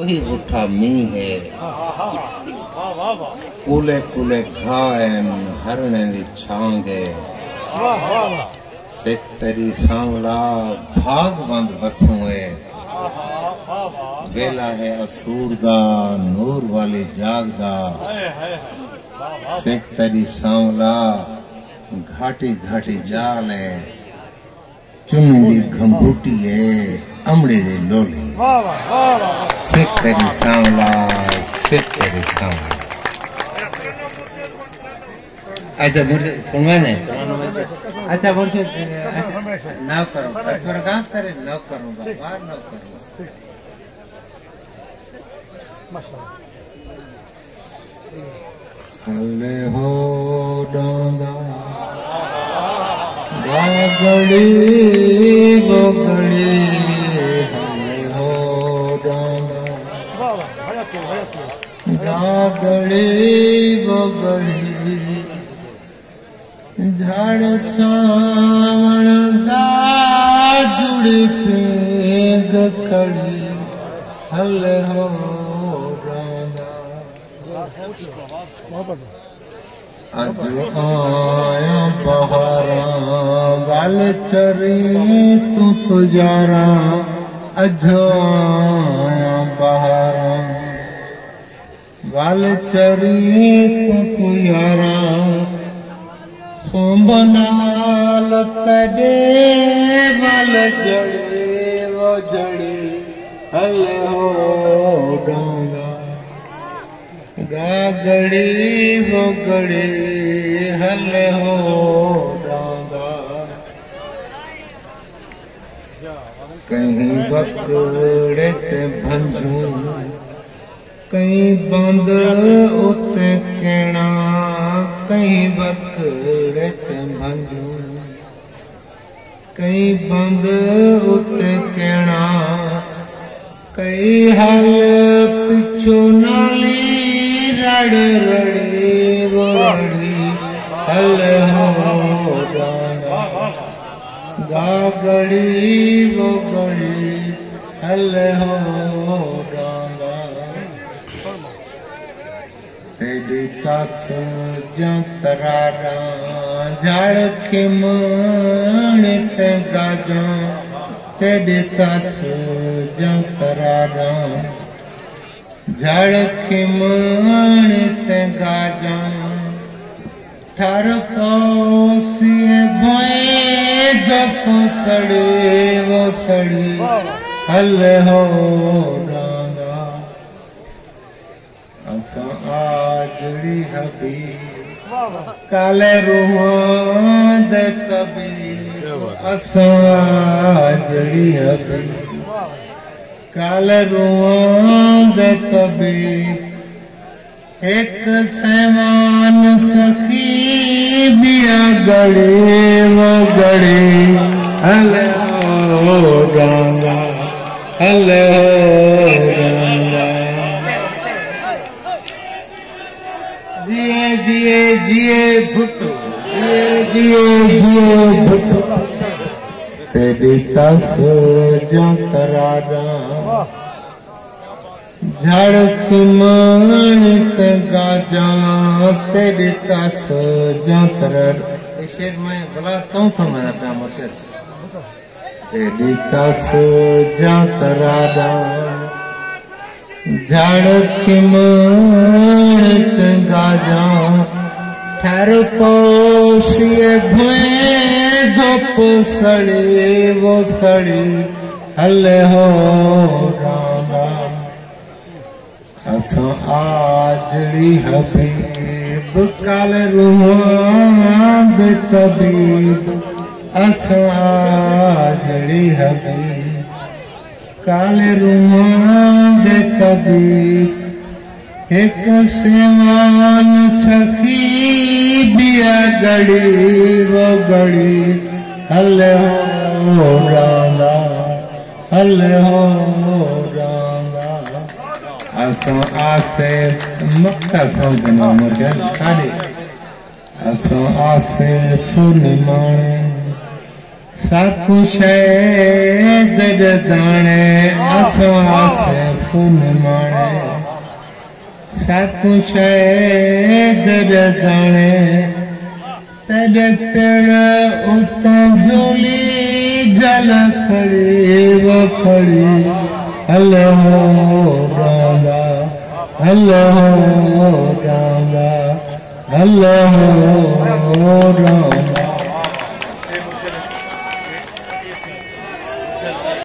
वही उठा मी है कूले कूले घायन हरने दी छांगे सिख तेरी सांवला भाग बंद बसुए वेला है असूर दा नूर वाली जागदा सिख तेरी सांवला घाटी घाटी जाले चुन्नी दी घंगूटी है अमड़े दे लोली सिख तेरी सांवला सिख तेरी सांवला। अच्छा मुझे सुनवा नहीं अच्छा मुझे न करूँ स्वर्गांत तेरे न करूँगा बाहर न करूँगा हले हो डांगा गागड़ी गोगड़ी हले हो डांगा गागड़ी गोगड़ी झाड़ सावण दा जुड़ी पेग खड़ी हल हो अज आया बहारा वाल चरी तू तुजारा अज आया बहारा वाल चरी तू तुजारा सोमनाल तड़े वाल जड़े वो जड़े हल हो डांगा गागड़ी वो गड़े हल हो डांगा कहीं बकड़े ते भंजू कहीं बंद उते केना कहीं बकड़े ते भंजू कहीं बंद उते केना कई हल पिछो नाली रड़ रड़ी वो रड़ी हल हो डांगा गागड़ी वो गड़ी हल हो डांगा तेरी तस जंतरारा झाड़ के मान ते गाजा तेरी तस जंतरारा झाड़ के मान ते गाजा ठर पोसिए भोए जप सड़ी वो सड़ी हल हो डांगा असा आजड़ी हबी काले रूहां दे कबीर असा आजड़ी हबी काले रूहां दे कबीर एक समान सखी बिया गड़े वो गड़े हल हो डांगा हल हो डांगा जिए जिए जिए भुट्टो जिए भुट्टो तेरी तस जंतरारा झाड़ खिमान ते गाजा तेरी तस जंतर शेर मैं भला क्यों समझना पाया मुझे तेरी तस जंतरारा झाड़ खिमान ते गाजा ठहर पोसिए भोए धूप सड़ी वो सड़ी हल हो डांगा असा आजड़ी हबीब काल रूहां दे तबीब असा आजड़ी हबीब काल रूहां दे तबीब एक सेवान सखी बिया गड़ी वो गड़ी हल हो डांगा हल हो डांगा असा आसे मक्का समझना मुझे सारे असा आसे फुलमाने साकुशे जग दाने असा आसे फूल माणे साकू शहर दाणे तेरे पेड़ उतां झोली जल खड़ी वो खड़ी hello Radha hello Radha hello Radha